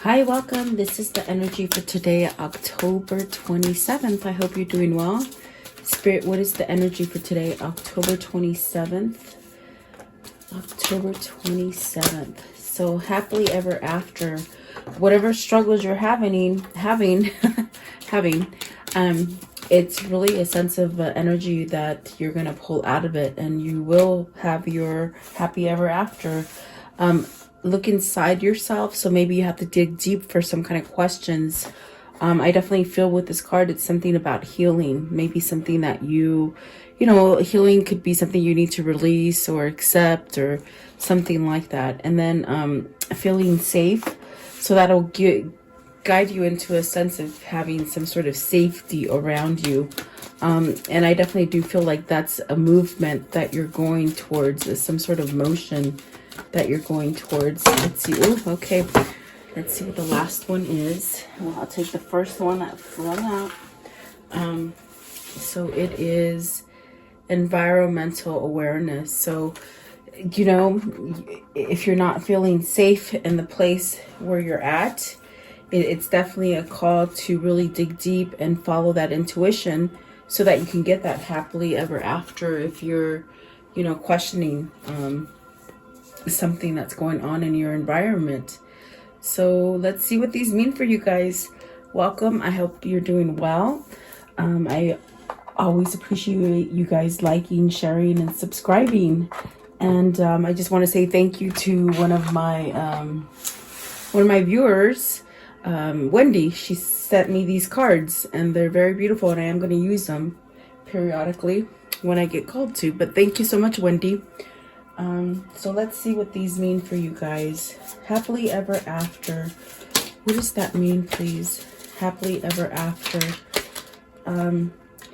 Hi, welcome. This is the energy for today, October 27th. I hope you're doing well. Spirit, what is the energy for today, October 27th? October 27th. So happily ever after. Whatever struggles you're having, it's really a sense of energy that you're going to pull out of it, and you will have your happy ever after. Look inside yourself. So maybe you have to dig deep for some kind of questions. I definitely feel with this card, it's something about healing. Maybe something that healing could be something you need to release or accept or something like that. And then feeling safe. So that'll guide you into a sense of having some sort of safety around you. And I definitely do feel like that's a movement that you're going towards, some sort of motion that you're going towards. Let's see. Ooh, okay. Let's see what the last one is. Well, I'll take the first one that flung out. So it is environmental awareness. So, if you're not feeling safe in the place where you're at, it's definitely a call to really dig deep and follow that intuition so that you can get that happily ever after if you're, questioning something that's going on in your environment. So let's see what these mean for you guys. Welcome. I hope you're doing well. I always appreciate you guys liking, sharing, and subscribing. And I just want to say thank you to one of my viewers, Wendy. She sent me these cards, and they're very beautiful, and I am going to use them periodically when I get called to. But thank you so much, Wendy. So let's see what these mean for you guys. Happily ever after. What does that mean, please? Happily ever after.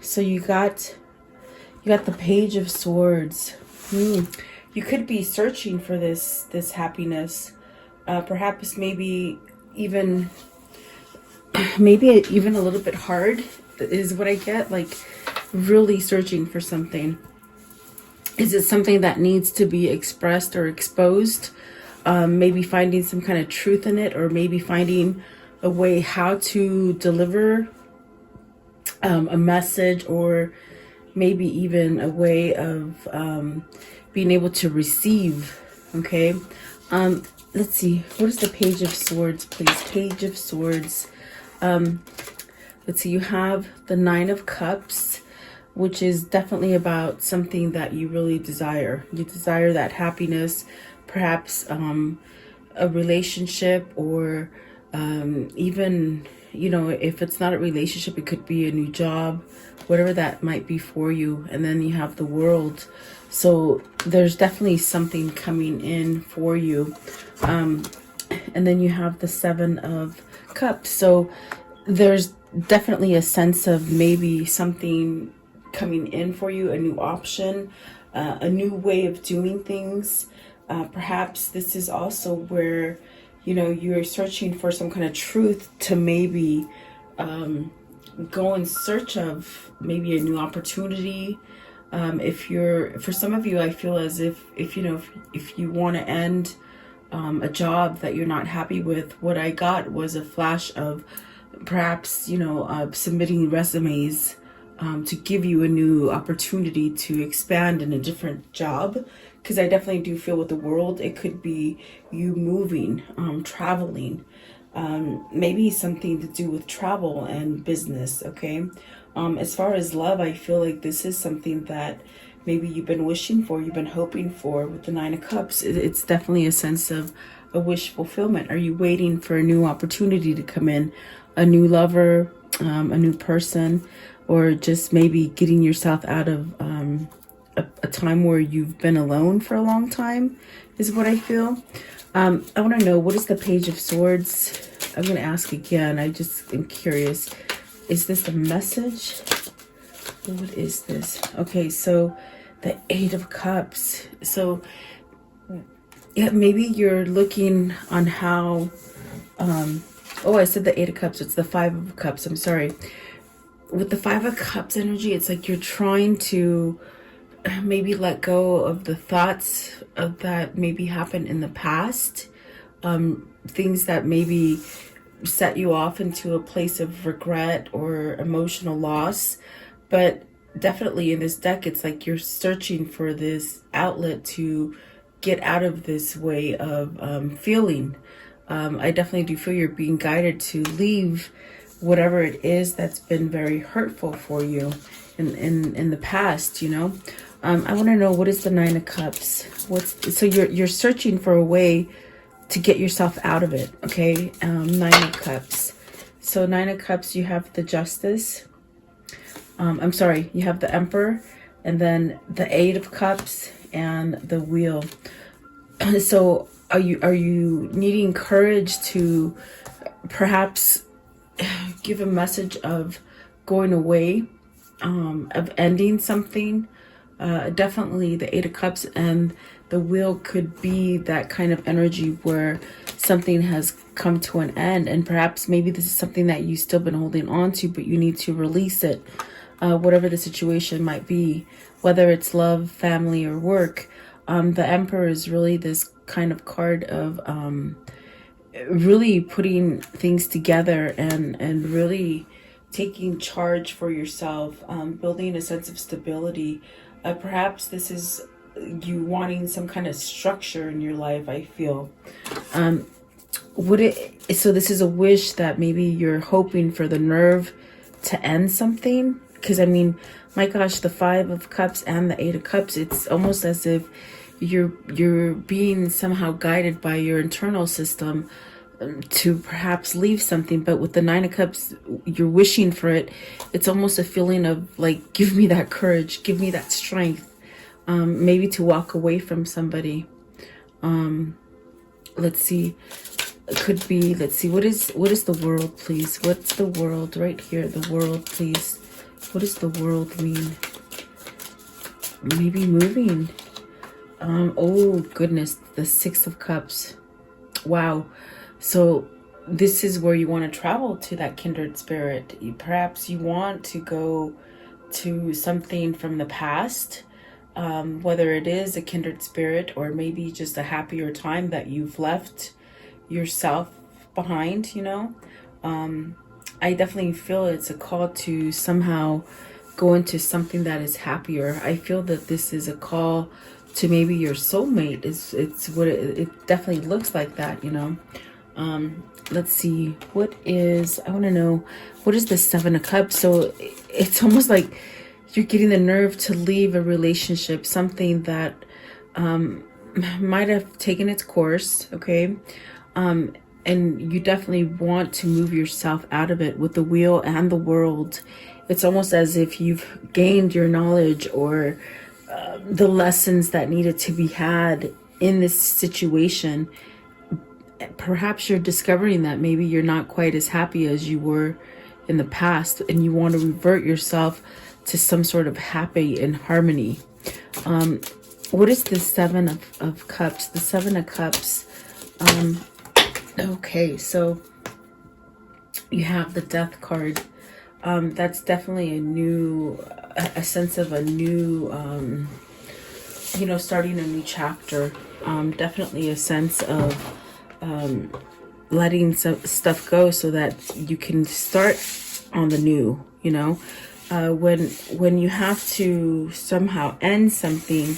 So you got the Page of Swords. You could be searching for this happiness. Perhaps maybe even a little bit hard is what I get. Like really searching for something. Is it something that needs to be expressed or exposed? Maybe finding some kind of truth in it, or maybe finding a way how to deliver a message, or maybe even a way of being able to receive. Okay. Let's see. What is the Page of Swords, please? Page of Swords. Let's see. You have the Nine of Cups, which is definitely about something that you really desire. You desire that happiness, perhaps a relationship, or even, if it's not a relationship, it could be a new job, whatever that might be for you. And then you have the World. So there's definitely something coming in for you. And then you have the Seven of Cups. So there's definitely a sense of maybe something coming in for you, a new option, a new way of doing things. Perhaps this is also where, you're searching for some kind of truth to maybe go in search of maybe a new opportunity. For some of you, I feel as if you want to end a job that you're not happy with, what I got was a flash of perhaps, submitting resumes to give you a new opportunity to expand in a different job. Because I definitely do feel with the World, it could be you moving, traveling, maybe something to do with travel and business. Okay. As far as love, I feel like this is something that maybe you've been wishing for, you've been hoping for with the Nine of Cups. It's definitely a sense of a wish fulfillment. Are you waiting for a new opportunity to come in, a new lover, a new person, or just maybe getting yourself out of a time where you've been alone for a long time is what I feel. I want to know, what is the Page of Swords? I'm going to ask again. I just am curious. Is this a message? What is this? Okay, so the Eight of Cups. So yeah, maybe you're looking on how... I said the Eight of Cups. It's the Five of Cups. I'm sorry. With the Five of Cups energy, it's like you're trying to maybe let go of the thoughts of that maybe happened in the past. things that maybe set you off into a place of regret or emotional loss. But definitely in this deck, it's like you're searching for this outlet to get out of this way of feeling. I definitely do feel you're being guided to leave whatever it is that's been very hurtful for you in the past, you know. I want to know, what is the Nine of Cups? So you're searching for a way to get yourself out of it, okay? Nine of Cups. So Nine of Cups, you have the Justice. I'm sorry, you have the Emperor, and then the Eight of Cups and the Wheel. So are you needing courage to perhaps give a message of going away, of ending something? Definitely the Eight of Cups and the Wheel could be that kind of energy where something has come to an end, and perhaps maybe this is something that you've still been holding on to, but you need to release it, whatever the situation might be, whether it's love, family, or work. The Emperor is really this kind of card of really putting things together and really taking charge for yourself, building a sense of stability. Perhaps this is you wanting some kind of structure in your life, I feel. So this is a wish that maybe you're hoping for the nerve to end something? Because I mean, my gosh, the Five of Cups and the Eight of Cups, it's almost as if you're being somehow guided by your internal system to perhaps leave something. But with the Nine of Cups, you're wishing for it. It's almost a feeling of like, give me that courage, give me that strength, maybe to walk away from somebody. Let's see, it could be, let's see, what is the World, please? What's the World right here? The World, please. What does the World mean? Maybe moving. Oh goodness, the Six of Cups. Wow. So this is where you want to travel to that kindred spirit. Perhaps you want to go to something from the past, whether it is a kindred spirit or maybe just a happier time that you've left yourself behind, you know. I definitely feel it's a call to somehow go into something that is happier. I feel that this is a call to maybe your soulmate. It's what it definitely looks like that, you know. Let's see, I want to know, what is the Seven of Cups? So it's almost like you're getting the nerve to leave a relationship, something that might have taken its course, okay? And you definitely want to move yourself out of it. With the Wheel and the World, it's almost as if you've gained your knowledge or the lessons that needed to be had in this situation. Perhaps you're discovering that maybe you're not quite as happy as you were in the past, and you want to revert yourself to some sort of happy and harmony. What is the Seven of Cups? The Seven of Cups. Okay, so you have the Death card. That's definitely a sense of a new, you know, starting a new chapter. Definitely a sense of letting some stuff go so that you can start on the new, you know. When you have to somehow end something,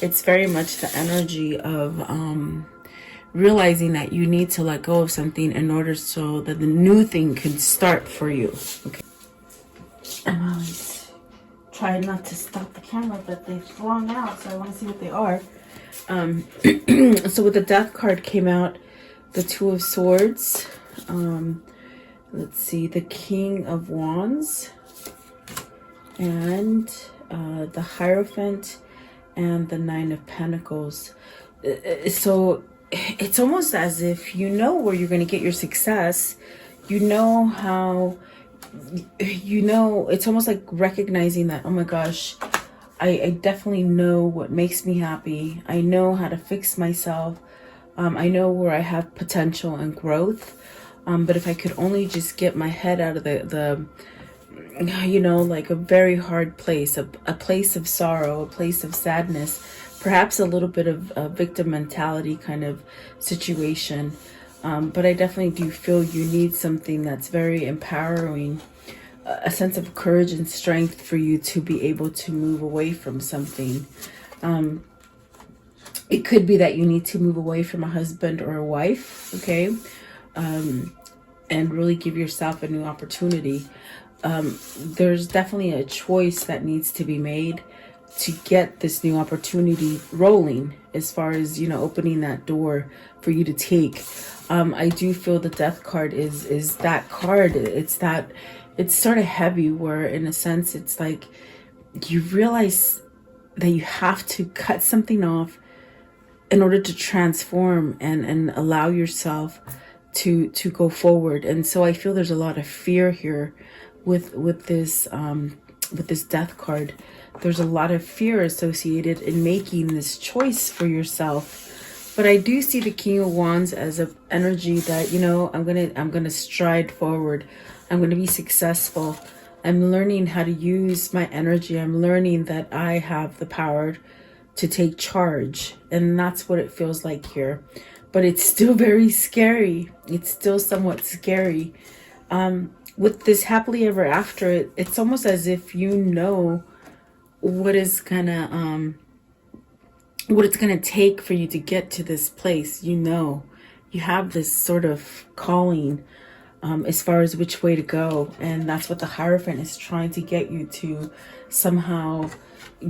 it's very much the energy of realizing that you need to let go of something in order so that the new thing can start for you. Okay. I'm always trying not to stop the camera, but they've flung out, so I want to see what they are. So with the Death card came out, the Two of Swords. Let's see, the King of Wands, and the Hierophant, and the Nine of Pentacles. So it's almost as if you know where you're going to get your success. You know how, you know, it's almost like recognizing that, oh my gosh, I definitely know what makes me happy. I know how to fix myself. I know where I have potential and growth. But if I could only just get my head out of the you know, like a very hard place, a place of sorrow, a place of sadness, perhaps a little bit of a victim mentality kind of situation. But I definitely do feel you need something that's very empowering, a sense of courage and strength for you to be able to move away from something. It could be that you need to move away from a husband or a wife, okay? And really give yourself a new opportunity. There's definitely a choice that needs to be made to get this new opportunity rolling, as far as, you know, opening that door for you to take. I do feel the death card is that card. It's sort of heavy, where in a sense it's like you realize that you have to cut something off in order to transform and allow yourself to go forward. And so I feel there's a lot of fear here with this death card. There's a lot of fear associated in making this choice for yourself. But I do see the King of Wands as an energy that, you know, I'm gonna stride forward. I'm gonna be successful. I'm learning how to use my energy. I'm learning that I have the power to take charge. And that's what it feels like here. But it's still very scary. It's still somewhat scary. With this happily ever after, it's almost as if you know what it's gonna take for you to get to this place. You know, you have this sort of calling as far as which way to go. And that's what the Hierophant is trying to get you to somehow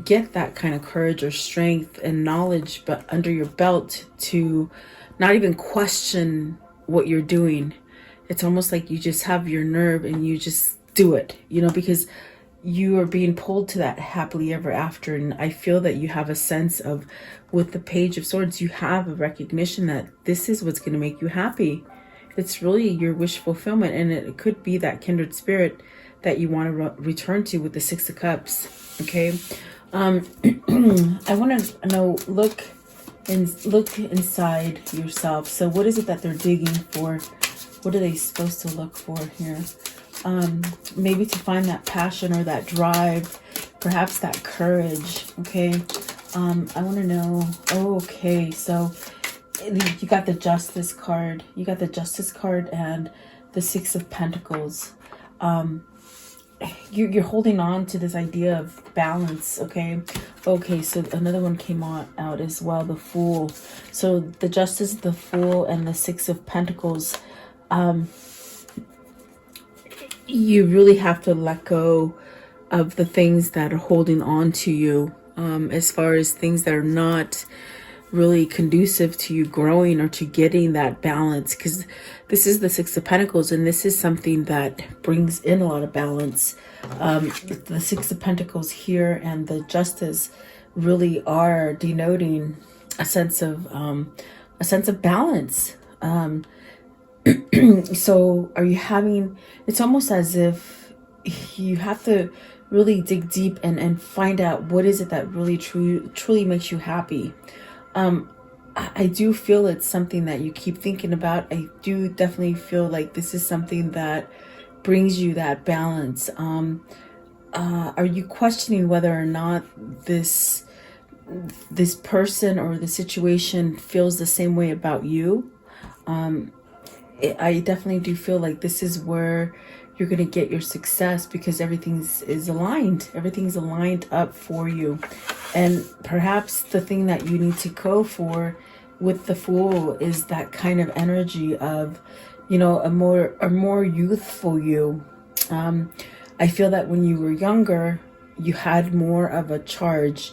get that kind of courage or strength and knowledge, but under your belt, to not even question what you're doing. It's almost like you just have your nerve and you just do it, you know, because you are being pulled to that happily ever after. And I feel that you have a sense of, with the Page of Swords, you have a recognition that this is what's going to make you happy. It's really your wish fulfillment. And it could be that kindred spirit that you want to return to with the Six of Cups. Okay. I want to know, look inside yourself. So what is it that they're digging for? What are they supposed to look for here? Maybe to find that passion or that drive, perhaps that courage. Okay. I want to know. Oh, okay. So you got the Justice card. You got the Justice card and the Six of Pentacles. You're holding on to this idea of balance. Okay. Okay. So another one came out as well. The Fool. So the Justice, the Fool, and the Six of Pentacles. You really have to let go of the things that are holding on to you, as far as things that are not really conducive to you growing or to getting that balance, because this is the Six of Pentacles and this is something that brings in a lot of balance. The Six of Pentacles here and the Justice really are denoting a sense of balance. So are you having, it's almost as if you have to really dig deep and find out what is it that really truly makes you happy. I do feel it's something that you keep thinking about. I do definitely feel like this is something that brings you that balance. Are you questioning whether or not this person or the situation feels the same way about you? I definitely do feel like this is where you're going to get your success, because everything's aligned. Everything's aligned up for you. And perhaps the thing that you need to go for with the Fool is that kind of energy of, you know, a more youthful you. I feel that when you were younger, you had more of a charge.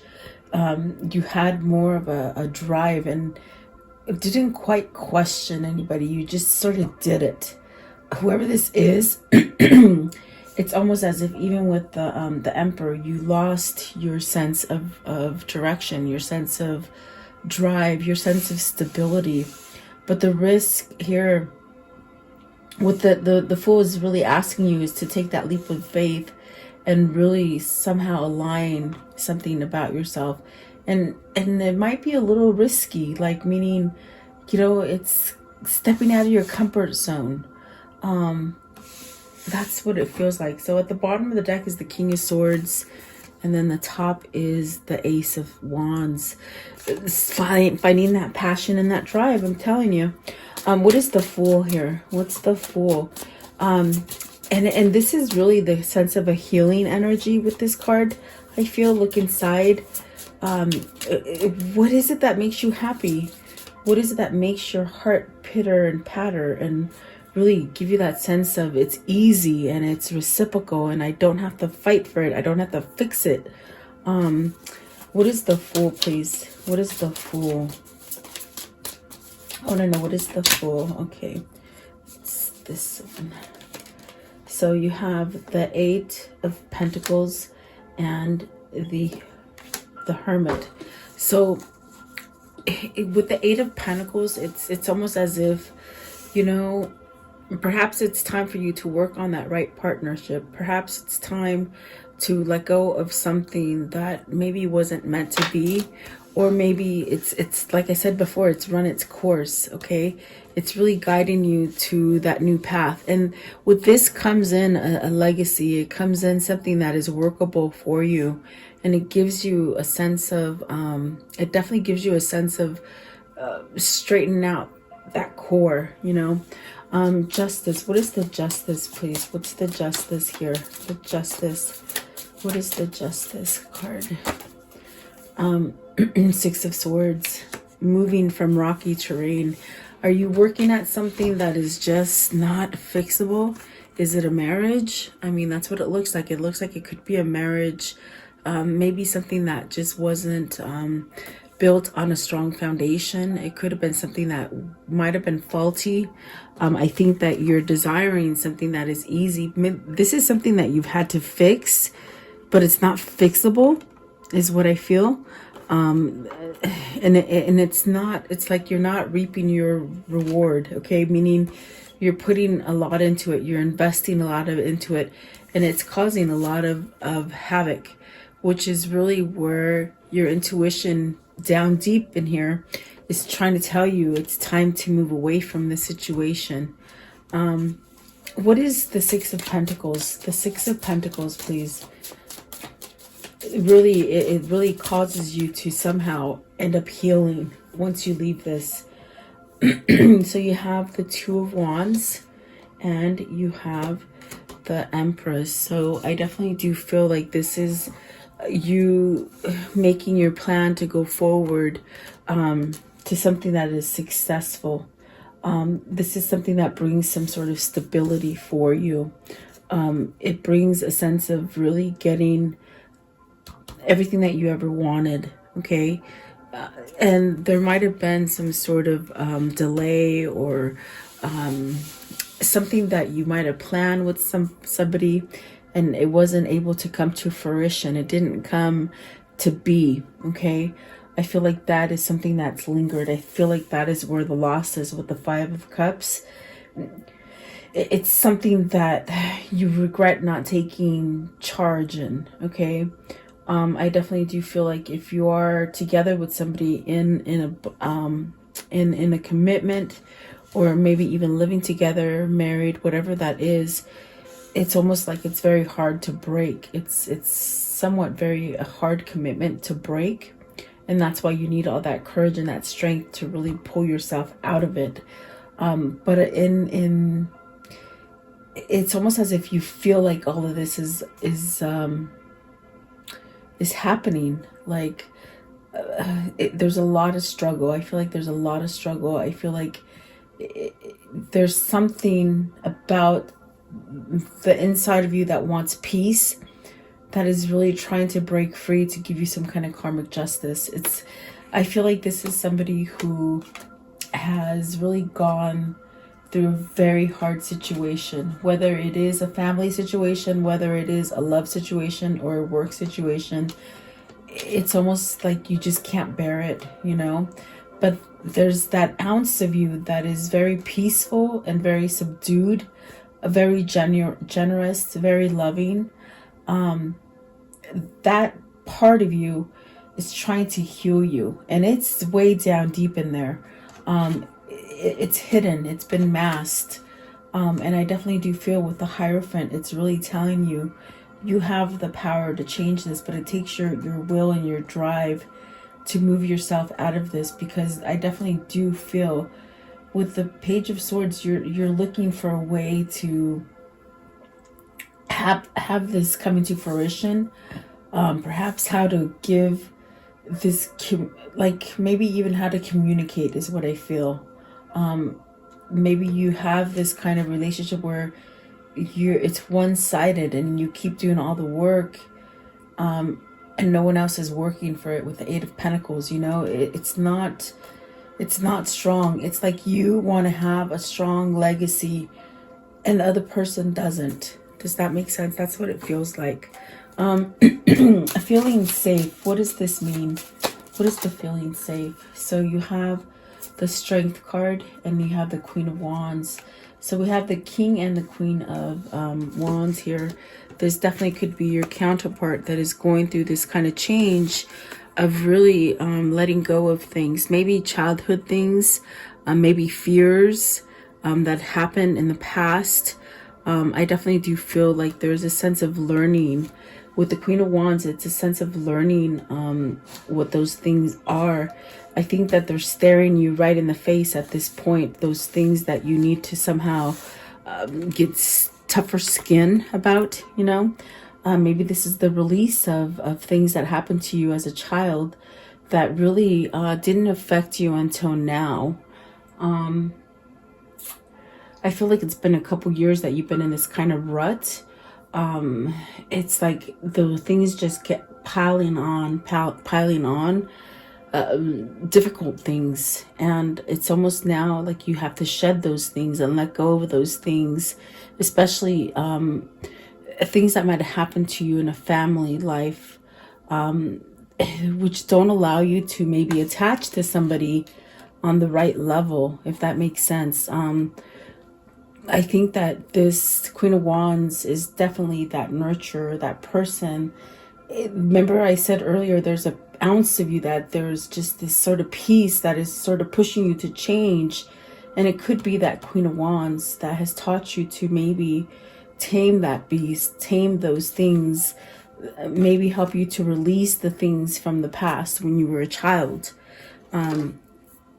You had more of a drive, and didn't quite question anybody. You just sort of did it. Whoever this is, it's almost as if even with the Emperor, you lost your sense of direction, your sense of drive, your sense of stability. But the risk here with the Fool is really asking you is to take that leap of faith and really somehow align something about yourself. And it might be a little risky, like meaning, you know, it's stepping out of your comfort zone. That's what it feels like. So at the bottom of the deck is the King of Swords, and then the top is the Ace of Wands. It's finding that passion and that drive, I'm telling you. What is the Fool here? What's the Fool? And this is really the sense of a healing energy with this card. I feel, look inside. What is it that makes you happy? What is it that makes your heart pitter and patter and really give you that sense of it's easy and it's reciprocal and I don't have to fight for it. I don't have to fix it. What is the Fool, please? What is the Fool? I want to know, what is the Fool? Okay, it's this one. So you have the Eight of Pentacles and the Hermit. So with the Eight of Pentacles, it's almost as if, you know, perhaps it's time for you to work on that right partnership. Perhaps it's time to let go of something that maybe wasn't meant to be, or maybe it's like I said before, it's run its course. Okay, it's really guiding you to that new path. And with this comes in a legacy. It comes in something that is workable for you, and it gives you a sense of it definitely gives you a sense of straightening out that core, you know. Justice. What is the Justice, please? What's the Justice here? The Justice. What is the Justice card? Six of Swords. Moving from rocky terrain. Are you working at something that is just not fixable? Is it a marriage? I mean, that's what it looks like. It looks like it could be a marriage. Maybe something that just wasn't built on a strong foundation. It could have been something that might have been faulty. I think that you're desiring something that is easy. This is something that you've had to fix, but it's not fixable, is what I feel. And it's not, it's like you're not reaping your reward, okay? Meaning you're putting a lot into it. You're investing a lot into it, and it's causing a lot of havoc, which is really where your intuition down deep in here is trying to tell you it's time to move away from the situation. What is the Six of Pentacles? The Six of Pentacles, please. It really causes you to somehow end up healing once you leave this. So you have the Two of Wands and you have the Empress. So I definitely do feel like this is you making your plan to go forward to something that is successful. This is something that brings some sort of stability for you. It brings a sense of really getting everything that you ever wanted, okay? And there might have been some sort of delay or something that you might have planned with somebody and it wasn't able to come to fruition. It didn't come to be, okay? I feel like that is something that's lingered. I feel like that is where the loss is with the Five of Cups. It's something that you regret not taking charge in, okay? I definitely do feel like if you are together with somebody in a commitment, or maybe even living together, married, whatever that is, it's almost like it's very hard to break. It's somewhat very a hard commitment to break, and that's why you need all that courage and that strength to really pull yourself out of it. But it's almost as if you feel like all of this is happening, like there's a lot of struggle. I feel like there's a lot of struggle. I feel like there's something about the inside of you that wants peace, that is really trying to break free to give you some kind of karmic justice. I feel like this is somebody who has really gone through a very hard situation, whether it is a family situation, whether it is a love situation or a work situation. It's almost like you just can't bear it, you know? But there's that ounce of you that is very peaceful and very subdued, very generous, very loving. That part of you is trying to heal you, and it's way down deep in there. It's hidden, it's been masked, and I definitely do feel with the Hierophant, it's really telling you you have the power to change this, but it takes your will and your drive to move yourself out of this, because I definitely do feel with the Page of Swords, you're looking for a way to have this coming to fruition. Perhaps how to give this, like maybe even how to communicate is what I feel. Maybe you have this kind of relationship where it's one-sided and you keep doing all the work, and no one else is working for it. With the Eight of Pentacles, you know, it's not strong. It's like you want to have a strong legacy and the other person doesn't. Does that make sense? That's what it feels like. Feeling safe. What does this mean? What is the feeling safe? So you have the Strength card and you have the Queen of Wands. So we have the King and the Queen of Wands here. This definitely could be your counterpart that is going through this kind of change of really letting go of things. Maybe childhood things, maybe fears that happened in the past. I definitely do feel like there's a sense of learning. With the Queen of Wands, it's a sense of learning what those things are. I think that they're staring you right in the face at this point. Those things that you need to somehow get tougher skin about, you know. Maybe this is the release of things that happened to you as a child that really didn't affect you until now. I feel like it's been a couple years that you've been in this kind of rut. It's like the things just get piling on, difficult things. And it's almost now like you have to shed those things and let go of those things, especially things that might have happened to you in a family life, which don't allow you to maybe attach to somebody on the right level, if that makes sense. I think that this Queen of Wands is definitely that nurturer, that person. Remember I said earlier, there's an ounce of you that there's just this sort of peace that is sort of pushing you to change. And it could be that Queen of Wands that has taught you to maybe tame that beast, tame those things, maybe help you to release the things from the past when you were a child.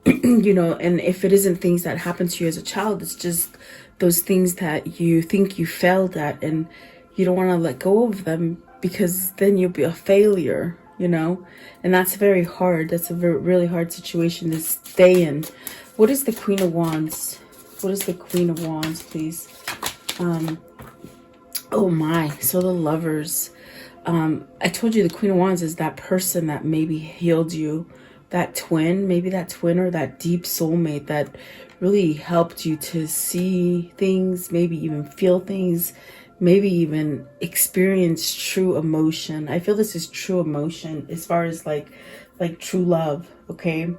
You know, and if it isn't things that happened to you as a child, it's just those things that you think you failed at and you don't want to let go of them, because then you'll be a failure, you know. And that's very hard. That's a really hard situation to stay in. What is the Queen of Wands? What is the Queen of Wands, please? Oh my, so the Lovers. I told you the Queen of Wands is that person that maybe healed you, that twin, maybe that twin or that deep soulmate that really helped you to see things, maybe even feel things, maybe even experience true emotion. I feel this is true emotion as far as like true love, okay?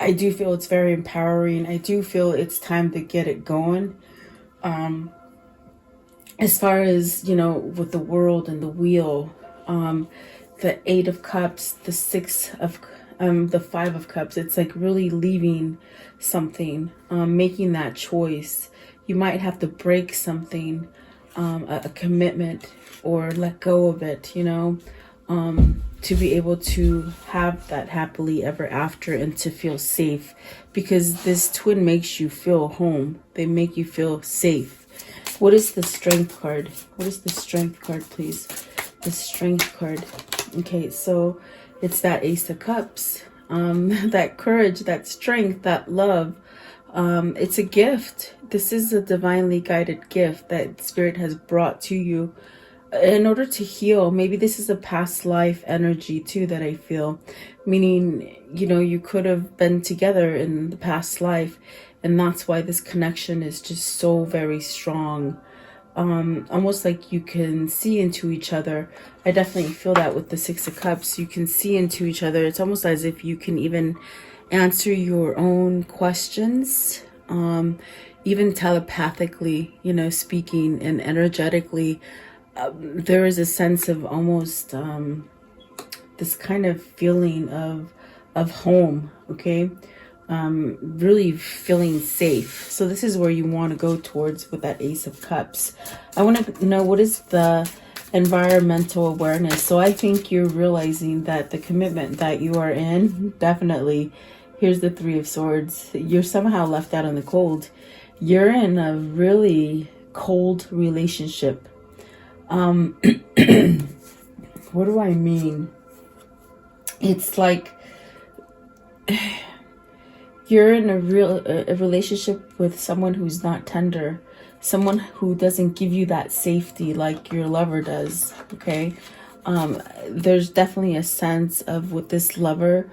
I do feel it's very empowering. I do feel it's time to get it going. As far as, you know, with the world and the wheel, the Eight of Cups, the Six of the Five of Cups, it's like really leaving something, making that choice. You might have to break something, a commitment, or let go of it, you know, to be able to have that happily ever after and to feel safe, because this twin makes you feel home. They make you feel safe. What is the Strength card? What is the Strength card, please? The Strength card. Okay, so it's that Ace of Cups, that courage, that strength, that love. It's a gift. This is a divinely guided gift that Spirit has brought to you in order to heal. Maybe this is a past life energy too that I feel, meaning, you know, you could have been together in the past life, and that's why this connection is just so very strong. Almost like you can see into each other. I definitely feel that with the Six of Cups. You can see into each other. It's almost as if you can even answer your own questions, even telepathically, you know, speaking and energetically. There is a sense of almost this kind of feeling of home, okay? Really feeling safe. So this is where you want to go towards with that Ace of Cups. I want to know, what is the environmental awareness? So I think you're realizing that the commitment that you are in, definitely, Here's the Three of Swords. You're somehow left out in the cold. You're in a really cold relationship. What do I mean? It's like you're in a relationship with someone who's not tender, someone who doesn't give you that safety like your lover does. Okay. There's definitely a sense of, with this lover,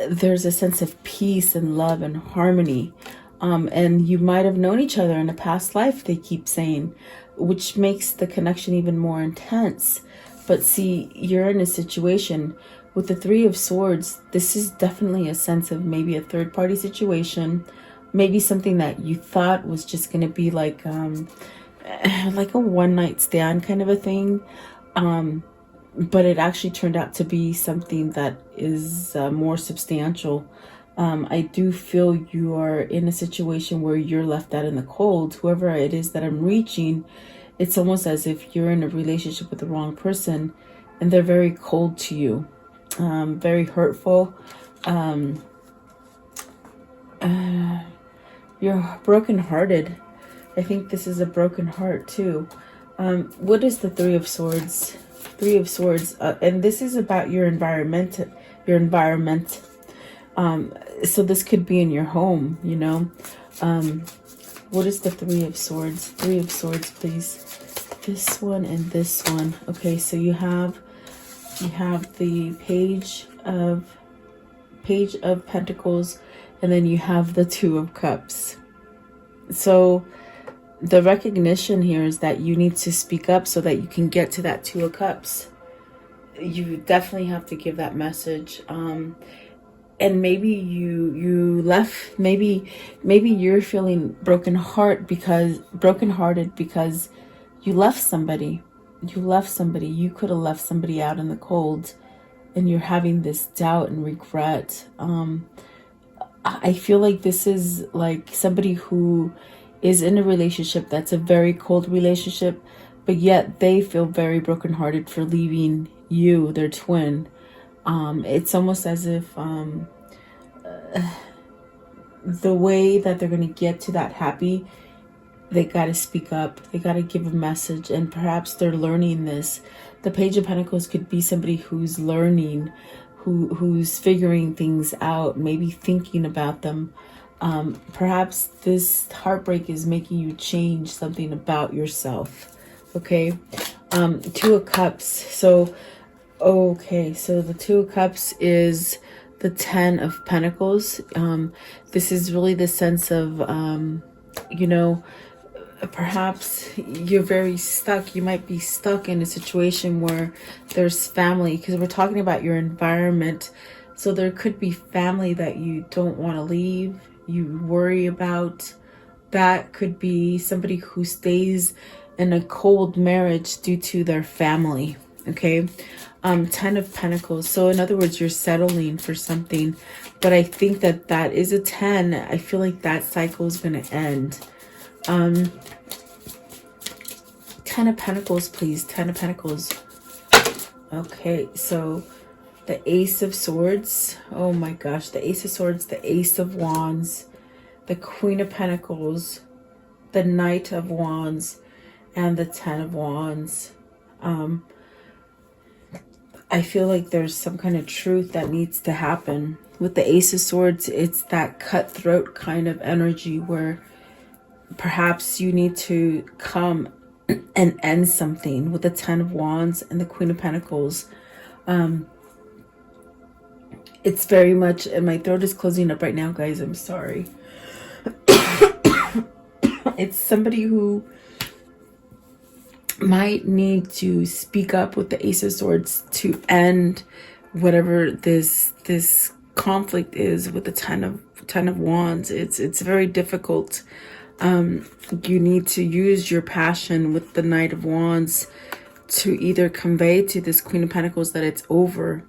there's a sense of peace and love and harmony. And you might have known each other in a past life, they keep saying, which makes the connection even more intense. But see, you're in a situation with the Three of Swords. This is definitely a sense of maybe a third party situation, maybe something that you thought was just going to be like a one night stand kind of a thing. But it actually turned out to be something that is more substantial. I do feel you are in a situation where you're left out in the cold. Whoever it is that I'm reaching, it's almost as if you're in a relationship with the wrong person and they're very cold to you, very hurtful. You're brokenhearted. I think this is a broken heart too. What is the Three of Swords? Three of Swords, and this is about your environment. So this could be in your home, you know. What is the Three of Swords? Three of Swords, please. This one and this one. Okay, so you have the Page of Pentacles, and then you have the Two of Cups. So the recognition here is that you need to speak up so that you can get to that Two of Cups. You definitely have to give that message. And maybe you left, maybe you're feeling brokenhearted because you left somebody. You could have left somebody out in the cold, and you're having this doubt and regret. I feel like this is like somebody who is in a relationship that's a very cold relationship, but yet they feel very brokenhearted for leaving you, their twin. It's almost as if the way that they're going to get to that happy, they got to speak up, they got to give a message, and perhaps they're learning this. The Page of Pentacles could be somebody who's learning, who's figuring things out, maybe thinking about them. Perhaps this heartbreak is making you change something about yourself. Okay. Two of Cups. So the Two of Cups is the Ten of Pentacles. This is really the sense of, perhaps you're very stuck. You might be stuck in a situation where there's family, because we're talking about your environment. So there could be family that you don't want to leave, you worry about. That could be somebody who stays in a cold marriage due to their family. Okay. Ten of Pentacles. So in other words, you're settling for something, but I think that is a 10. I feel like that cycle is going to end. 10 of Pentacles, please. 10 of Pentacles. Okay, so the Ace of Swords. Oh my gosh, the Ace of Swords, the Ace of Wands, the Queen of Pentacles, the Knight of Wands, and the 10 of Wands. I feel like there's some kind of truth that needs to happen. With the Ace of Swords, it's that cutthroat kind of energy where perhaps you need to come and end something. With the 10 of Wands and the Queen of Pentacles, it's very much, and my throat is closing up right now, guys, I'm sorry. It's somebody who might need to speak up with the Ace of Swords to end whatever this conflict is. With the 10 of Wands, it's very difficult. You need to use your passion with the Knight of Wands to either convey to this Queen of Pentacles that it's over.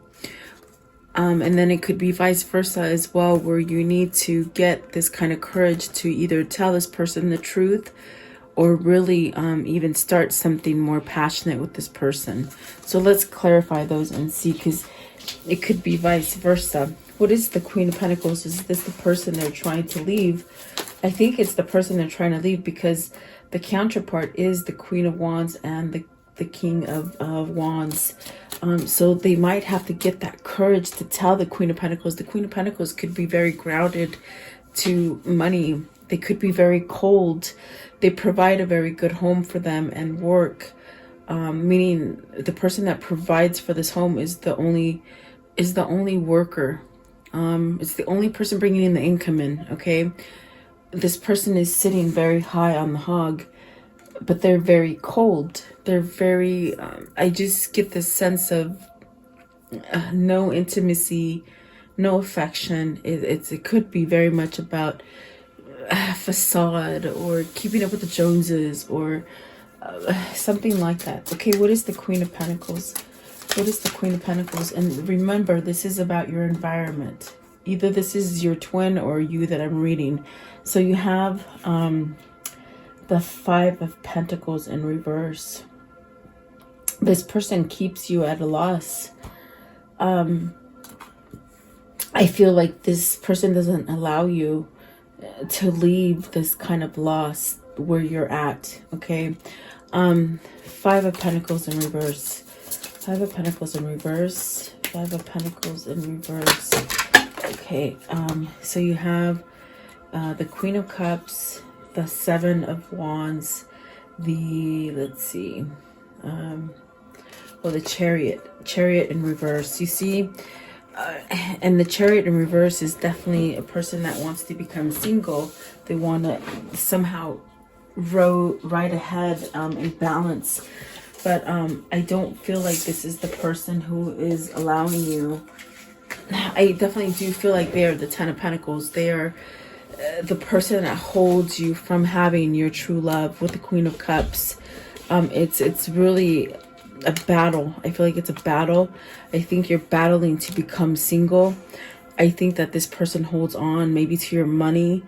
And then it could be vice versa as well, where you need to get this kind of courage to either tell this person the truth or really even start something more passionate with this person. So let's clarify those and see, because it could be vice versa. What is the Queen of Pentacles? Is this the person they're trying to leave? I think it's the person they're trying to leave, because the counterpart is the Queen of Wands and the King of Wands. So they might have to get that courage to tell the Queen of Pentacles. The Queen of Pentacles could be very grounded to money. They could be very cold. They provide a very good home for them and work. Meaning the person that provides for this home is the only worker. It's the only person bringing in the income in. Okay, this person is sitting very high on the hog, but they're very cold. They're very I just get this sense of no intimacy, no affection. It could be very much about facade or keeping up with the Joneses, or something like that. Okay, what is the Queen of Pentacles? What is the Queen of Pentacles? And remember, this is about your environment. Either this is your twin or you that I'm reading. So you have the Five of Pentacles in reverse. This person keeps you at a loss. I feel like this person doesn't allow you to leave this kind of loss where you're at. Okay, Five of Pentacles in reverse. Five of Pentacles in reverse. Five of Pentacles in reverse. Okay, so you have the Queen of Cups, the Seven of Wands, the, let's see, well, the Chariot in reverse. You see, and the Chariot in reverse is definitely a person that wants to become single. They want to somehow ride ahead in balance. But I don't feel like this is the person who is allowing you. I definitely do feel like they are the Ten of Pentacles. They are the person that holds you from having your true love. With the Queen of Cups, it's really a battle. I feel like it's a battle. I think you're battling to become single. I think that this person holds on maybe to your money,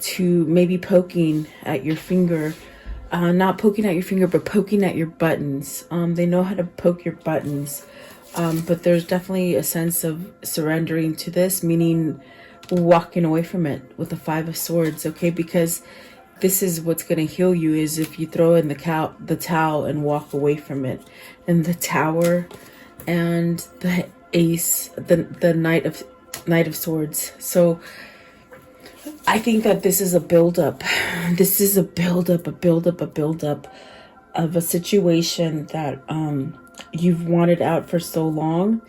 to maybe poking at your finger. Not poking at your finger, but poking at your buttons. They know how to poke your buttons. But there's definitely a sense of surrendering to this, meaning walking away from it with the Five of Swords. Okay, because this is what's going to heal you, is if you throw in the towel and walk away from it. And the Tower and the Ace, the Knight of Swords. So I think that this is a buildup. This is a buildup of a situation that you've wanted out for so long.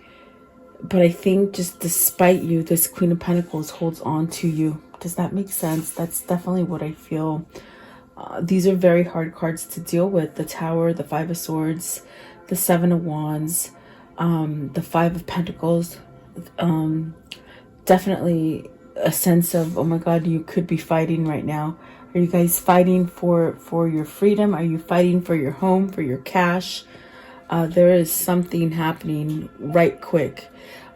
But I think just despite you, this Queen of Pentacles holds on to you. Does that make sense? That's definitely what I feel. These are very hard cards to deal with. The Tower, the Five of Swords, the Seven of Wands, the Five of Pentacles. Definitely a sense of, oh my God, you could be fighting right now. Are you guys fighting for your freedom? Are you fighting for your home, for your cash? There is something happening right quick,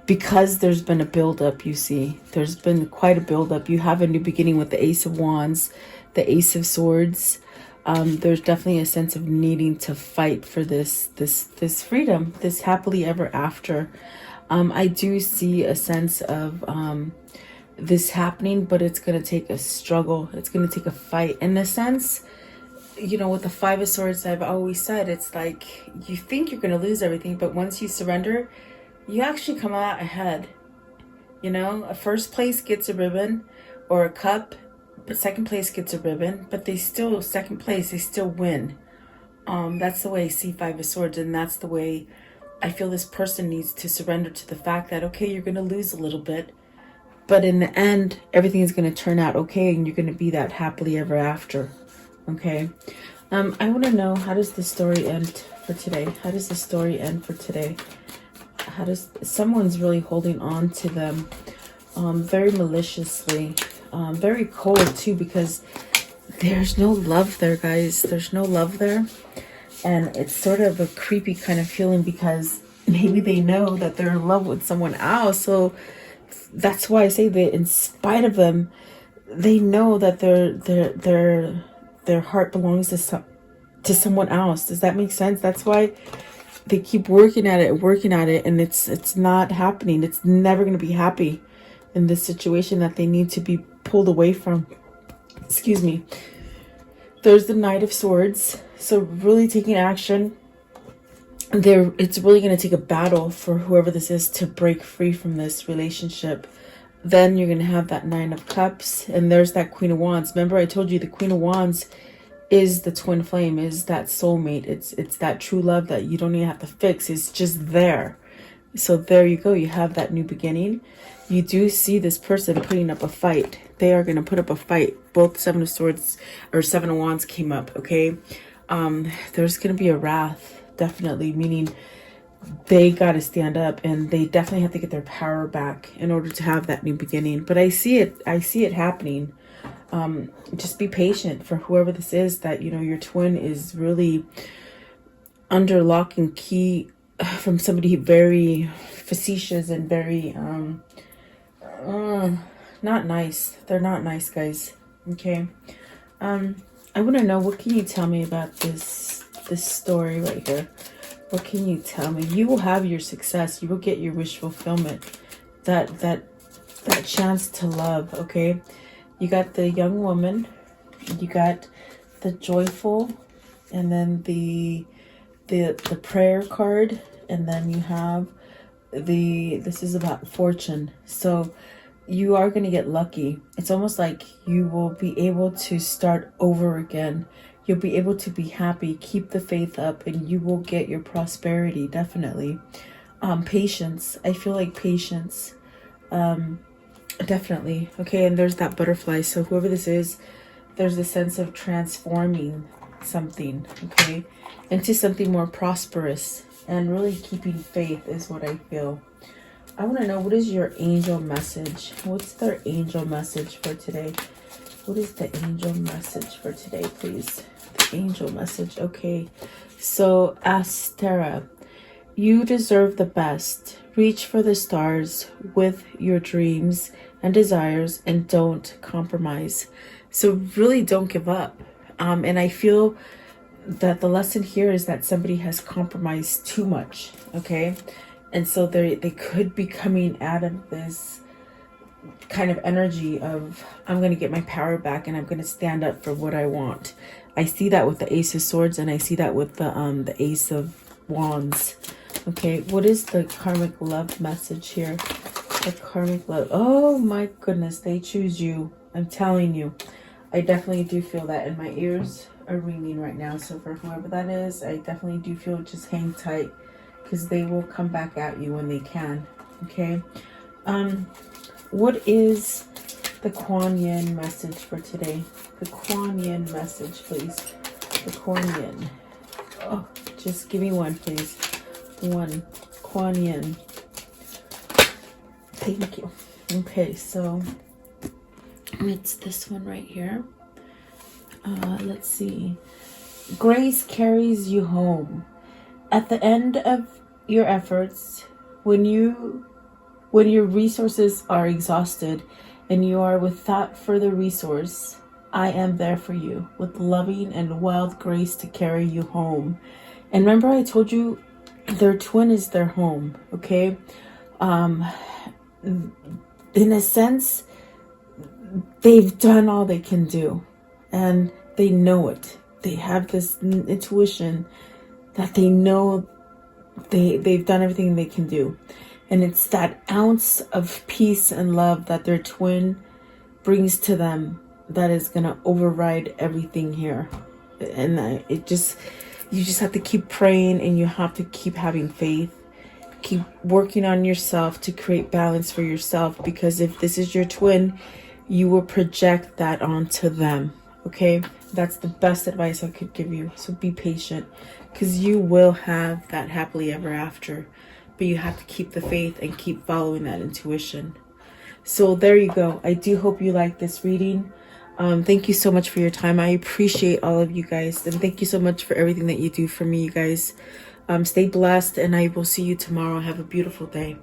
because there's been a buildup. You see, there's been quite a buildup. You have a new beginning with the Ace of Wands, the Ace of Swords. There's definitely a sense of needing to fight for this freedom, this happily ever after. I do see a sense of this happening, but it's going to take a struggle. It's going to take a fight. In a sense, you know, with the Five of Swords, I've always said, it's like you think you're going to lose everything, but once you surrender, you actually come out ahead. You know, a first place gets a ribbon or a cup, but second place gets a ribbon, but they still, second place, they still win. That's the way I see Five of Swords, and that's the way I feel this person needs to surrender to the fact that, okay, you're going to lose a little bit, but in the end, everything is going to turn out okay, and you're going to be that happily ever after. Okay. I want to know, how does the story end for today? How does the story end for today? How does, someone's really holding on to them very maliciously, very cold too, because there's no love there, guys. There's no love there. And it's sort of a creepy kind of feeling, because maybe they know that they're in love with someone else. So that's why I say that in spite of them, they know that their heart belongs to someone else. Does that make sense? That's why they keep working at it, and it's not happening. It's never going to be happy in this situation that they need to be pulled away from. Excuse me. There's the Knight of Swords. So really taking action. It's really going to take a battle for whoever this is to break free from this relationship. Then you're going to have that Nine of Cups, and there's that Queen of Wands. Remember, I told you the Queen of Wands is the twin flame, is that soulmate. It's that true love that you don't even have to fix. It's just there. So there you go. You have that new beginning. You do see this person putting up a fight. They are going to put up a fight. Both Seven of Swords or Seven of Wands came up, okay? There's going to be a wrath, definitely, meaning they got to stand up, and they definitely have to get their power back in order to have that new beginning. But I see it happening. Just be patient for whoever this is that, you know, your twin is really under lock and key from somebody very facetious and very, not nice. They're not nice, guys. Okay. I want to know, what can you tell me about this story right here? What can you tell me? You will have your success. You will get your wish fulfillment. That chance to love, okay? You got the young woman. You got the joyful, and then the prayer card, and then you have this is about fortune. So you are going to get lucky. It's almost like you will be able to start over again. You'll be able to be happy, keep the faith up, and you will get your prosperity, definitely. Patience. I feel like patience. Definitely. Okay, and there's that butterfly. So whoever this is, there's a sense of transforming something, okay, into something more prosperous, and really keeping faith is what I feel. I want to know, what is your angel message? What's their angel message for today? What is the angel message for today, please? The angel message. Okay, so Astera, you deserve the best. Reach for the stars with your dreams and desires, and don't compromise. So really don't give up. And I feel that the lesson here is that somebody has compromised too much, okay? And so they could be coming out of this kind of energy of, I'm going to get my power back, and I'm going to stand up for what I want. I see that with the Ace of Swords, and I see that with the Ace of Wands. Okay, what is the karmic love message here? The karmic love. Oh my goodness, they choose you. I'm telling you. I definitely do feel that, and my ears are ringing right now. So for whoever that is, I definitely do feel, just hang tight, because they will come back at you when they can. Okay. What is the Kuan Yin message for today? The Kuan Yin message, please. The Kuan Yin. Oh, just give me one, please. One. Kuan Yin. Thank you. Okay, so it's this one right here. Let's see. Grace carries you home. At the end of your efforts, when your resources are exhausted and you are without further resource, I am there for you with loving and wild grace to carry you home. And remember, I told you their twin is their home, okay? In a sense, they've done all they can do, and they know it. They have this intuition that they know they've done everything they can do. And it's that ounce of peace and love that their twin brings to them that is going to override everything here. And you just have to keep praying, and you have to keep having faith. Keep working on yourself to create balance for yourself, because if this is your twin, you will project that onto them. Okay, that's the best advice I could give you. So be patient, because you will have that happily ever after, but you have to keep the faith and keep following that intuition. So there you go. I do hope you like this reading. Thank you so much for your time. I appreciate all of you guys, and thank you so much for everything that you do for me, you guys. Stay blessed, and I will see you tomorrow. Have a beautiful day.